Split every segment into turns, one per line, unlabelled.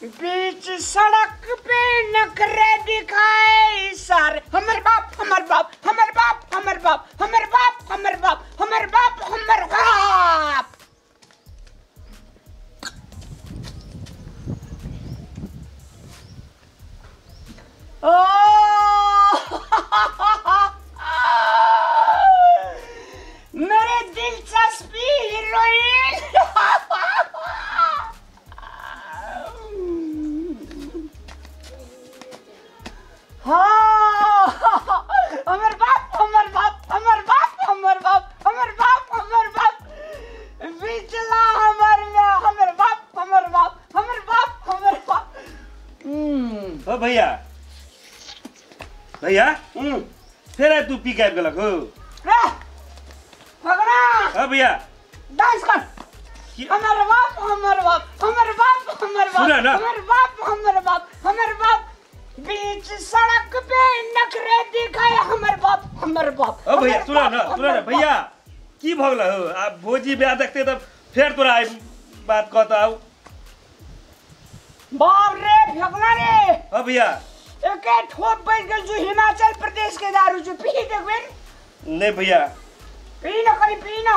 बीच सड़क पे नखरे दिखाए सारे हमर बाप हमर बाप हमर बाप हमर बाप हमर बाप हमर बाप हमर बाप हमर बाप। ओ मेरे दिलचस्पी हीरोइन हाँ हमर बाप हमर बाप हमर बाप हमर बाप हमर बाप हमर बाप बिचला हमर बाप हमर बाप हमर बाप हमर बाप।
ओ भैया भैया फिर तू पी के आबि गेलक हो
भगना
ओ भैया
डांस कर हमर बाप हमर बाप हमर बाप हमर बाप
सुना ना
हमर बाप हमर बाप हमर बाप बीच सड़क पे नखरे दिखाए हमर बाप हमर बाप।
ओ भैया सुना ना भैया की भगल हो आप भोजी ब्याह देखते तब फिर तोरा बात कहता हूँ
बाप रे भगना रे
ओ भैया
एके ठोप बैठ गल जो हिमाचल प्रदेश के दारू जो पी देखबे
नहीं भैया
पी न करी पी न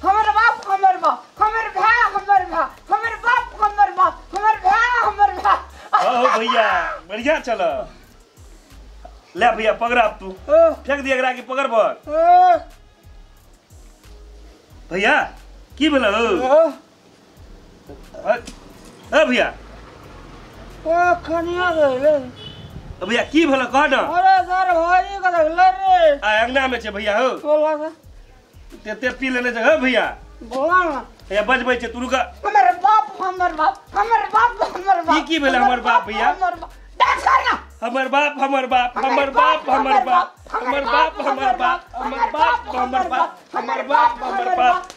हमर बाप हमर बाप हमर भाई हमर भाई हमर बाप हमर बाप हमर भाई हमर भाई।
ओ भैया बढ़िया चलो ले भैया पकड़ आप तू फेंक दिया एकरा की पकड़ पर भैया की बोला हो ओ भैया
खनिया रे
भैया की भला कह ना
अरे सर भाई का लगले रे
आ अंगना में छे भैया हो
बोला ना
ते पी लेने छ हो भैया
बोला ना
या बजबै छे तू रुका
हमर बाप हमर बाप हमर बाप हमर बाप
की भेले हमर बाप भैया
हमर बाप डांस करना
हमर बाप हमर बाप हमर बाप हमर बाप हमर बाप हमर बाप हमर बाप हमर बाप हमर बाप हमर बाप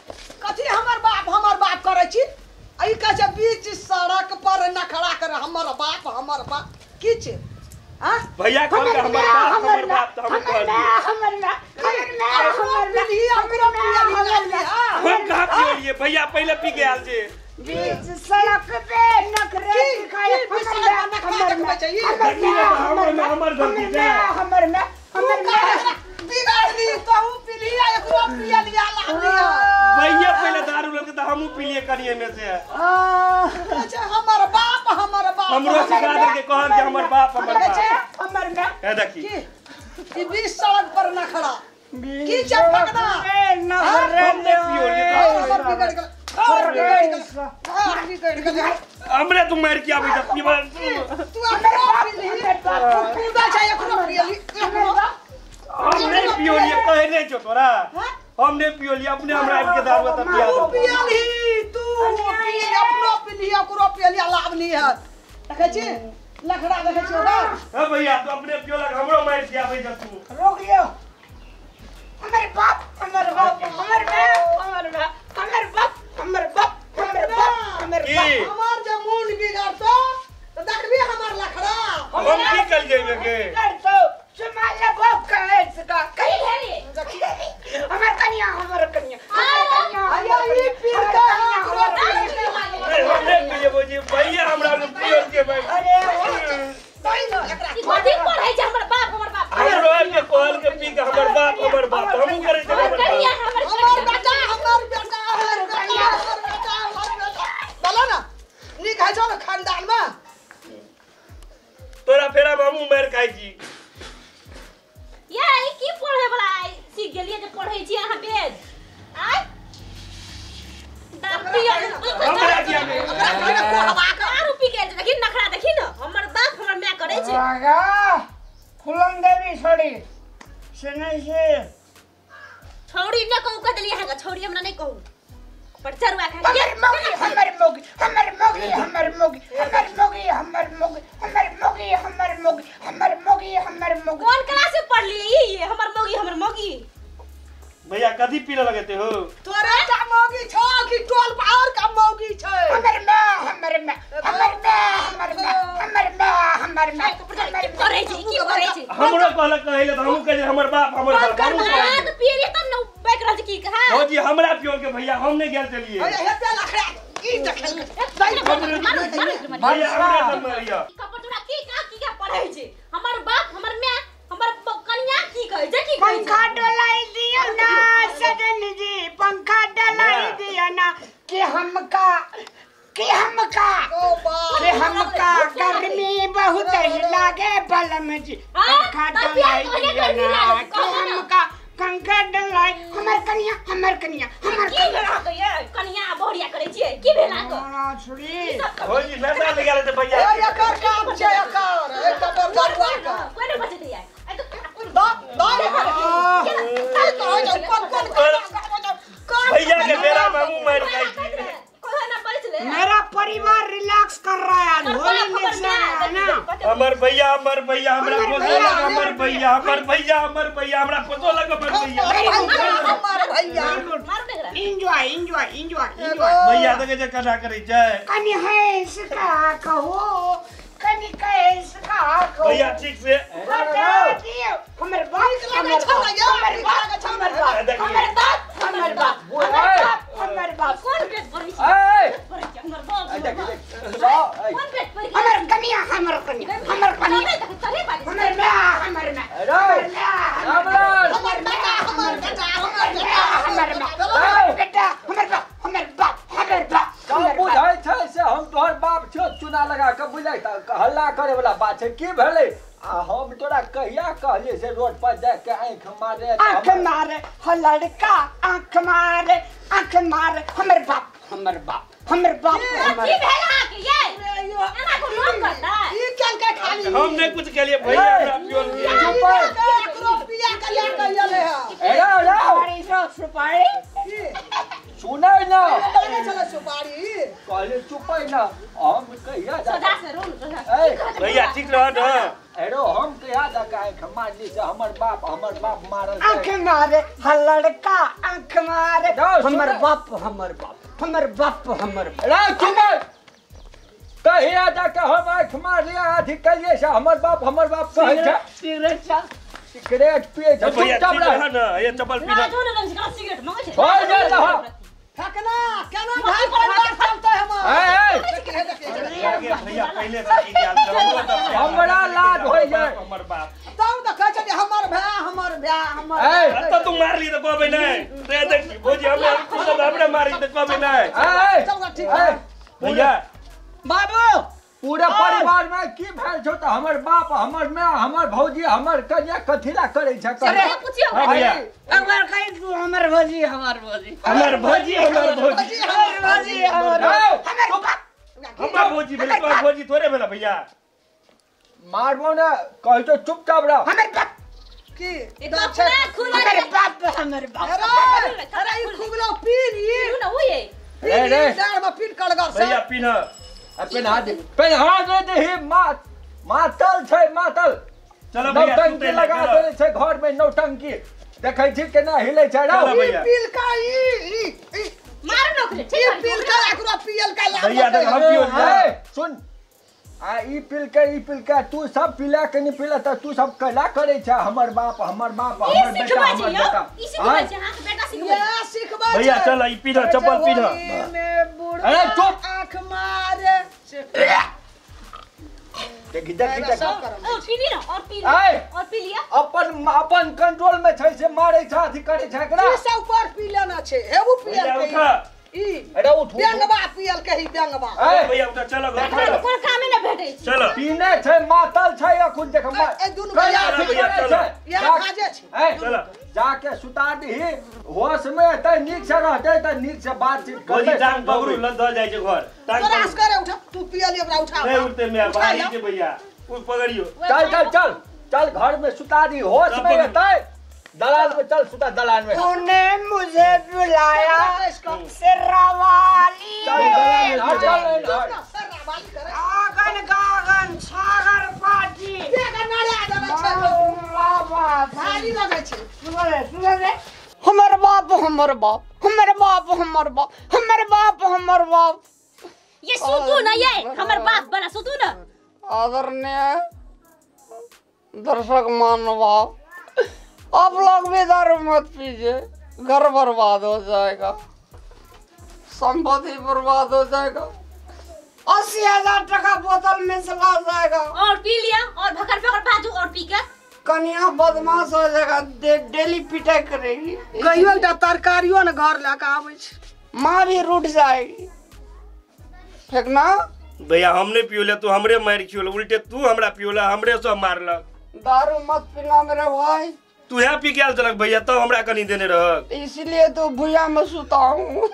कथी हमर बाप करे छी आई का जे बीच सड़क पर नखरा कर हमर बाप की छै हां
भैया कौन का हमर बाप तो हम कहली
हमर
हम कहां पिए भैया पहले पी के आल जे
बीच सड़क पे नखरे दिखाए
हमर गलती है
हमर में
बिगाड़ दी तो पी लिया एकरो पिया लिया
भैया पहले दारू लेके तो हमहू पी लिए कनिए में से
अच्छा हमर बाप
हमरो सिखा दे के कहन जे हमर बाप
हमर में
ए देखी
ई बीच सड़क पर नखरा की चपकना
नखरे
पियो
बिगड़ गेल
हमरे तुम मार के आबै त पीबा
तू अपना पी ली पूरा चाहिए एकरो पिया ली
हमने पियो लिए कहे नहीं जो तोरा हमने पियो लिए अपने हमरा आब के दारू त पिया दो
पिया ली तू पी अपनो पी ली एकरो पिया ली लाभ ली है देखे छी लखड़ा देखे छी ओरा
हां भैया तू अपने पियो लग हमरो मार के आबै त तू
रोक लियो हमर बाप हमर बाप हमर बाप हमर बाप हमर बाप हमर बाप हमर बाप हमर बाप
हमार जे मूड बिगाड़तो तो देखबी हमर लखड़ा
हम की कल जेबे के
कर तो समाज बाप कहे सका कही है रे हमर कन्या
अरे ई पीर का
हमने पिए बोजी भैया हमरा पियो के भाई
अरे
तोई न एकरा
कथि पढ़ै छै हमर बाप
हमरो के कहल के पी के हमर बाप हमहू करे छै हमर
बेटा बोलो ना निक है जो ना खानदान में
तोरा फेरा हमहू मार खाइ छी
या ई की पढ़े वाला सीख गेलिए जे पढ़ै छी अहाँ वेद आय
हमरा किया में
दारू पी के देखि नखरा देखि न हमर बाप हमर माय करे छै
आगा फुलन देवी छोड़ी सुनै छी
छौड़ी न कहू कह देलिए अहाँ छौड़ी हमरा नहीं कहू पर चरुआ खा
हमर मोगी हमर मोगी हमर मोगी हमर मोगी हमर मोगी हमर मोगी हमर मोगी हमर मोगी हमर मोगी
कौन क्लास में पढ़ लिए ये हमर मोगी
भैया कथी पीले लगते हो
तोरे का मोगी छो कि टोल पार का मोगी छै
हमर में हमर में हमर में हमर में हमर में हमर में
करे छी की करे छी
हमरो कहले कहले त हमहू कहे हमर बाप हमर बाप हमहू
कहे तो पिए तब न बैक रहल की कहा
हो जी हमरा पियो के भैया हम नहीं गेल चलिए
अरे हेते लखड़ा की देखल
भैया हमरा से मारिया
कपटरा की का पढ़ै छै हमर बाप हमर माय हमर कन्या की कहै छै की कहै छै
पंखा डोलाई दियो ना सजन जी पंखा डोलाई दियो ना कि हमका गर्मी बहुत ही लागे बलम जी पंखा डोलाई दियो ना कि हमका पंखा डोलाई हमर कन्या
कन्या बोरिया करै छियै की भेला क
छोड़ी
होई नशा लगाले त भैया
एकर काम छै एकर एक पर जरुआ का
कोइ नै बचे दैया
भैया के मेरा मामू मार खाई
मेरा परिवार रिलैक्स कर रहा है होली में ना
हमर भैया हमरा पतो लगा हमर भैया हमरा पतो लगा हमर भैया
एंजॉय
भैया देखे जे कथा करै छै
कनी है इसका कहो कनी कहे इसका कहो
भैया ठीक से
बता दियो हमर बाप
कोन पेट भरै छै
ए
हमर बाप कोन पेट भरै
हमर कन्या हमर
बुझै छै से हम तोहर बाप छौ चुना लगा के बुझै हल्ला करे वाला बात छै की भेलै आ हम तोरा कहिया कहलिए से रोड पर जा के आंख मारे
लड़का आंख मारे हमर बाप
की भेला के ये एना को लोग करता
ई चल के खाली
हम नहीं कुछ कहलिए भैया हमरा प्योर
रुपया के ले के ले
एरा
सुपारी
सुनै न
चलो सुपारी
कहले चुपै न हम कहिया जा
सदा से रोन
भैया ठीक रह न
एरो हम कहिया जा के आंख मारली से हमर बाप मारल
आंख मारे लड़का आंख मारे हमर बाप
रा चुपै कहिया जा के हम आंख मार लिया अथी कहिए से हमर बाप कहै छै सिगरेट पिए छै
भैया
चुपचाप
ठीक
रह
रह न ये चप्पल पी
ना जो ना सिगरेट मांगे छै
छोड़ दे रहा
फेकना केना भाई परिवार चलते
भैया पहले से की याद करो
हमरा लाज होय जाय
हमर बाप
तब त कहै छै हमर भाय
त तू मार ली त कहबे नहीं ते देख भोजी हमरा मारी त कहबे नहीं
चल ठीक है
भैया
बाबू
पूरे परिवार में की भेल छौ त हमर बाप हमर माय हमर भौजी हमर कन्या कथिला करे छै
अरे पूछियो
भैया
अगर कहीं तू हमर भौजी
हमर भौजी हमरा भौजी भेले तो भौजी थोड़े भेला भैया
मारबो न कहै तो चुपचाप रह
हमर बाप
की
हमर बाप
अरे ई खुगलो पीन ई
ना होए
रे
दार में पीन कलगर से
भैया पीना
पेन्हा दे दे मातल छै मातल
चलो भैया
नौटंकी लगा देले छै घर में नौटंकी देखै छी केना हिलै छै रे
चलो भैया
पील का ई
मार नोखले
ई पील का एकरो पियल का लाग
भैया देख हम पियो
ए, सुन आ ई पिल के तू सब पिला के नहीं पिला त तू सब कला करे छै हमर बाप हमर बेटा हमर बेटा
ई सिखबै छै हां बेटा सिखबै
ये सिखबा
भैया चल ई पीना चप्पल पीना
अरे चुप
आंख मारे
देखी
और पी ली ना और पी
ए!
और पी लिया
अपन कंट्रोल में छै से मारे छै अथी करे छै एकरा
ई सब पर पी लेना छै हेबू पियल
भैया
के
उठा
ई
अरे उठ
बेंगबा पियल के ही बेंगबा
ए
भैया उठा चलो घर चलो
कोन कामे न भेटै छै
चलो
पीने छै मातल छै अखुन देख
ए दुनु
कहिया
भैया
अथी
भैया,
करे
चलो।
छै
यहाँ खाजे छै
ए
चलो
जाके सुता दही होश में त नीक से रहते त नीक से बातचीत
भौजी
करते
टांग पकड़ू लद जाय छै घर टांग
तोरा
पकड़ू।
करे उठा तू पियल ओकरा उठा
नहीं उठते मैं बाहरी के भैया उठ पकड़ियो
चल घर में सुता दी होश में रहते दलाल में चल सुता दलाल में
तूने मुझे बुलाया सिर्रावाली
चल दलाल में चल
सरवाली करे
आगन गागन सागर पाटी
बेगा नड़िया देबे छै भारी लगे छै
सुने हमर बाप
ये सुतू ना ये हमर बाप बना सुतू ना
आदरणीय दर्शक मानव आप लोग भी दारू मत पीजिए घर बर्बाद हो जाएगा संपत्ति बर्बाद हो जाएगा 80 3,000 टका बोतल में से ला जाएगा।
और पी लिया और भकर भकर बाजू और पी कर
कनिया बदमाश हो जाएगा, डेली पिटाई करेगी।
कहियो एकटा तरकारियो न घर लेके आबै छै।
माँ भी रूठ जाएगी। फेंकना
भैया हम नहीं पियोले तू हमरे मार खियोल, उल्टे तू हमरा पियोला हमरे सब मारलक।
दारू मत पीना मेरे भाई।
तू यहाँ पी के आल चलक भैया तब हमरा कनी देने रह।
इसलिए तो भुइया में सुता हूँ।